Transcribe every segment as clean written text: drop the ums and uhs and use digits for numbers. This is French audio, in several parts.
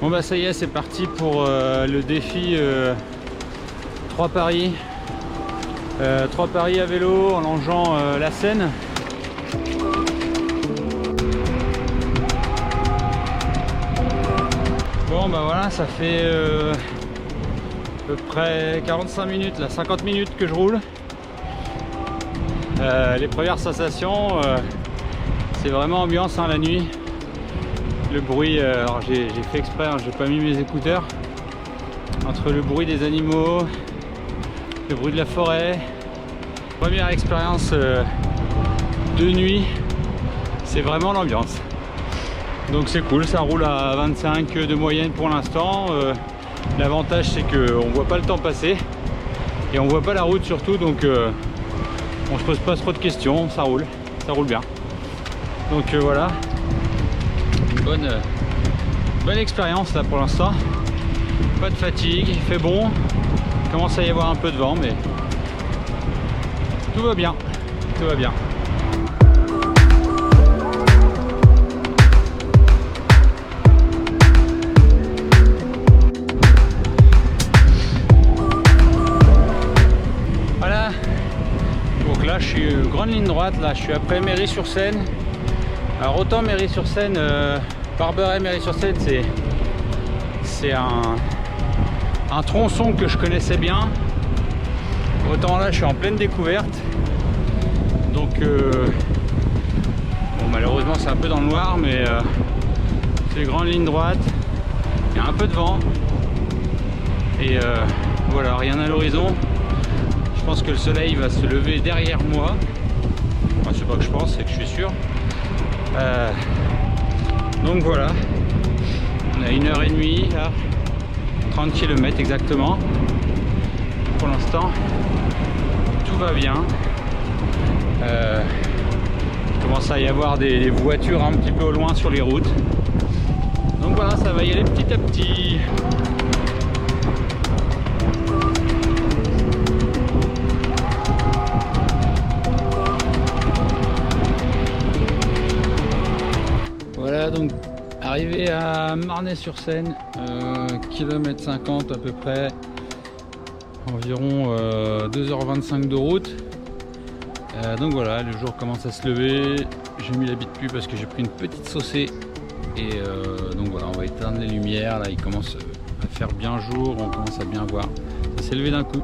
Bon bah ça y est, c'est parti pour le défi 3 paris. 3 paris à vélo en longeant la Seine. Bon bah voilà, ça fait à peu près 45 minutes, là, 50 minutes que je roule. Les premières sensations, c'est vraiment ambiance hein, la nuit. Le bruit, alors j'ai fait exprès, hein, j'ai pas mis mes écouteurs. Entre le bruit des animaux, le bruit de la forêt. Première expérience de nuit, c'est vraiment l'ambiance. Donc c'est cool, ça roule à 25 de moyenne pour l'instant. L'avantage c'est qu'on voit pas le temps passer et on voit pas la route surtout, donc on se pose pas trop de questions, ça roule bien. Donc voilà, bonne expérience là pour l'instant. Pas de fatigue, il fait bon, il commence à y avoir un peu de vent, mais tout va bien, tout va bien. Voilà, donc là je suis grande ligne droite, là je suis après Méry-sur-Seine. Alors autant Méry-sur-Seine, Barberet Méry-sur-Seine, c'est un tronçon que je connaissais bien. Autant là je suis en pleine découverte. Donc bon, malheureusement c'est un peu dans le noir, mais c'est une grande ligne droite. Il y a un peu de vent. Et voilà, rien à l'horizon. Je pense que le soleil va se lever derrière moi. Enfin, c'est pas que je pense, c'est que je suis sûr. Donc voilà, on a 1h30 là, 30 km exactement. Pour l'instant, tout va bien. Il commence à y avoir des voitures un petit peu au loin sur les routes. Donc voilà, ça va y aller petit à petit. Voilà, donc arrivé à Marnay-sur-Seine, km 50 à peu près, environ 2h25 de route. Donc voilà, le jour commence à se lever. J'ai mis l'habit de pluie parce que j'ai pris une petite saucée. Et donc voilà, on va éteindre les lumières. Là, il commence à faire bien jour, on commence à bien voir. Ça s'est levé d'un coup.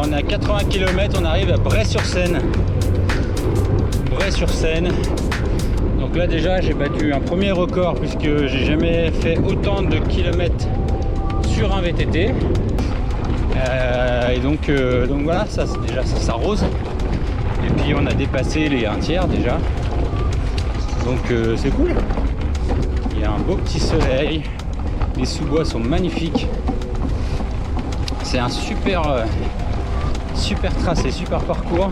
On est à 80 km, on arrive à Bray-sur-Seine. Bray-sur-Seine. Donc là déjà j'ai battu un premier record puisque j'ai jamais fait autant de kilomètres sur un VTT. Et donc voilà, ça déjà ça s'arrose. Et puis on a dépassé les 1 tiers déjà. Donc c'est cool. Il y a un beau petit soleil. Les sous-bois sont magnifiques. C'est un super tracé, super parcours.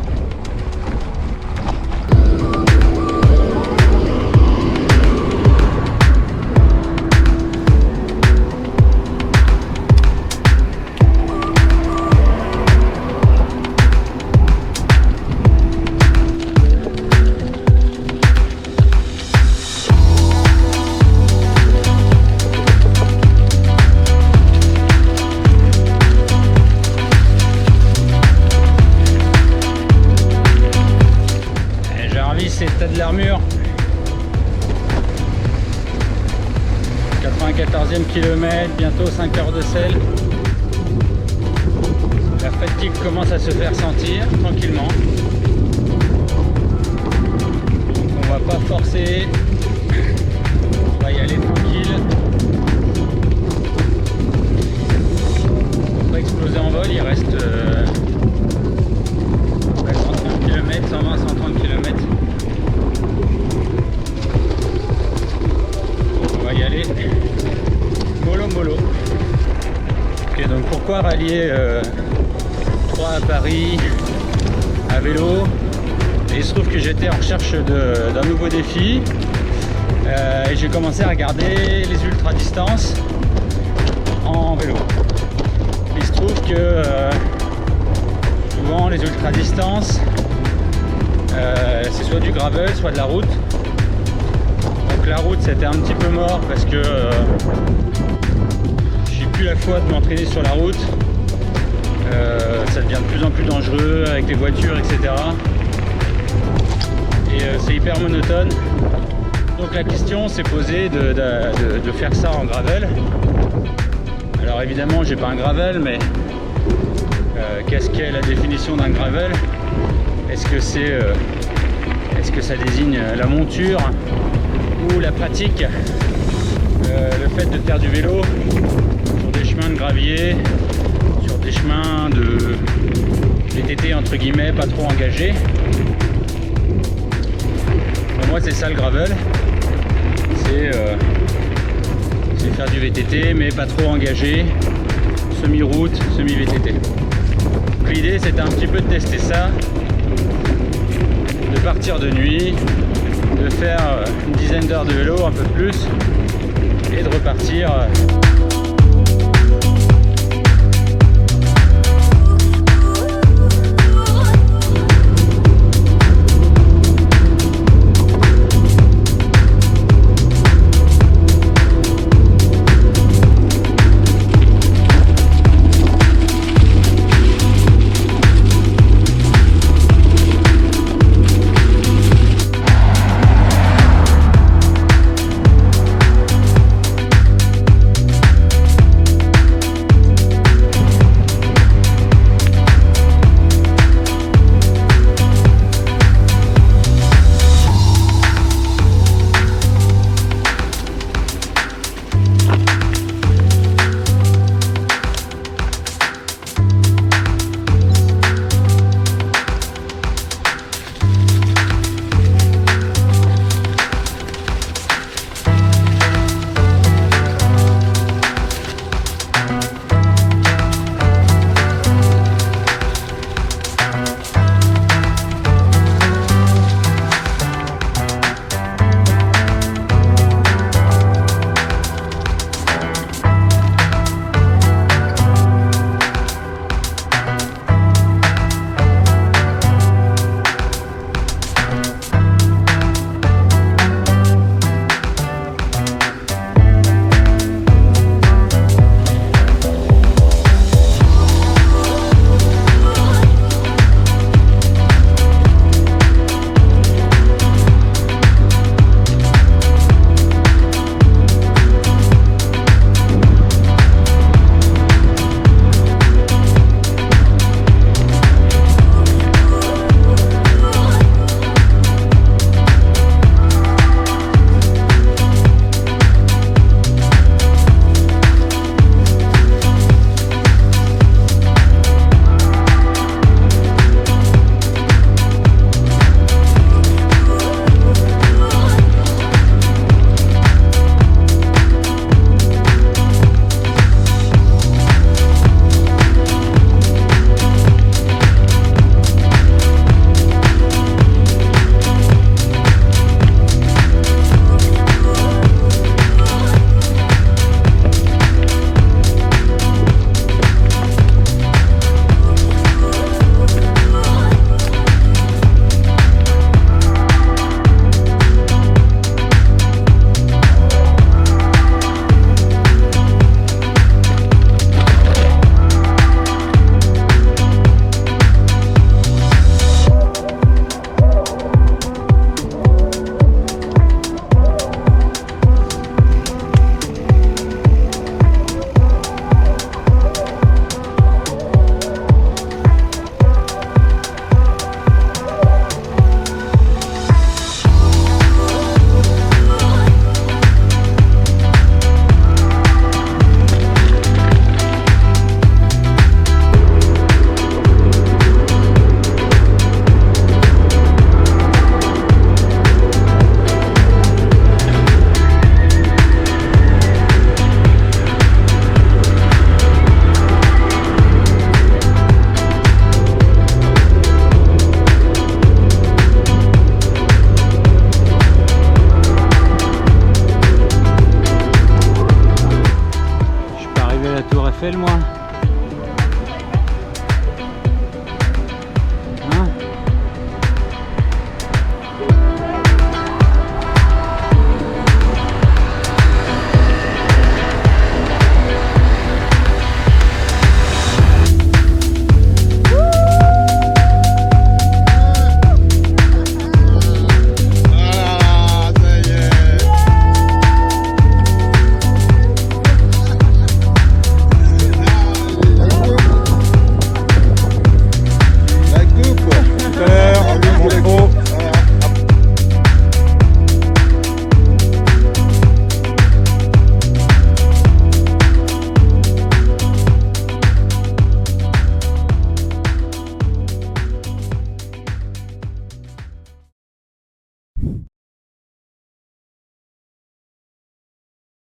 T'as de l'armure. 94e kilomètre, bientôt 5 heures de selle. La fatigue commence à se faire sentir tranquillement. Donc on va pas forcer. On va y aller tranquille. Pour pas exploser en vol, il reste 130 km, 120, 130 km. Y aller mollo mollo. Ok, donc pourquoi rallier 3 à Paris à vélo? Et il se trouve que j'étais en recherche d'un nouveau défi et j'ai commencé à regarder les ultra distances en vélo. Il se trouve que souvent les ultra distances c'est soit du gravel soit de la route. Donc la route c'était un petit peu mort parce que j'ai plus la foi de m'entraîner sur la route. Ça devient de plus en plus dangereux avec les voitures, etc. Et c'est hyper monotone. Donc la question s'est posée de faire ça en gravel. Alors évidemment j'ai pas un gravel, mais qu'est-ce qu'est la définition d'un gravel? Est-ce que ça désigne la monture ou la pratique, le fait de faire du vélo sur des chemins de gravier, sur des chemins de VTT entre guillemets pas trop engagés? Pour moi c'est ça le gravel, c'est faire du VTT mais pas trop engagé, semi-route, semi-VTT. Donc l'idée c'était un petit peu de tester ça, de partir de nuit, de faire une dizaine d'heures de vélo, un peu plus, et de repartir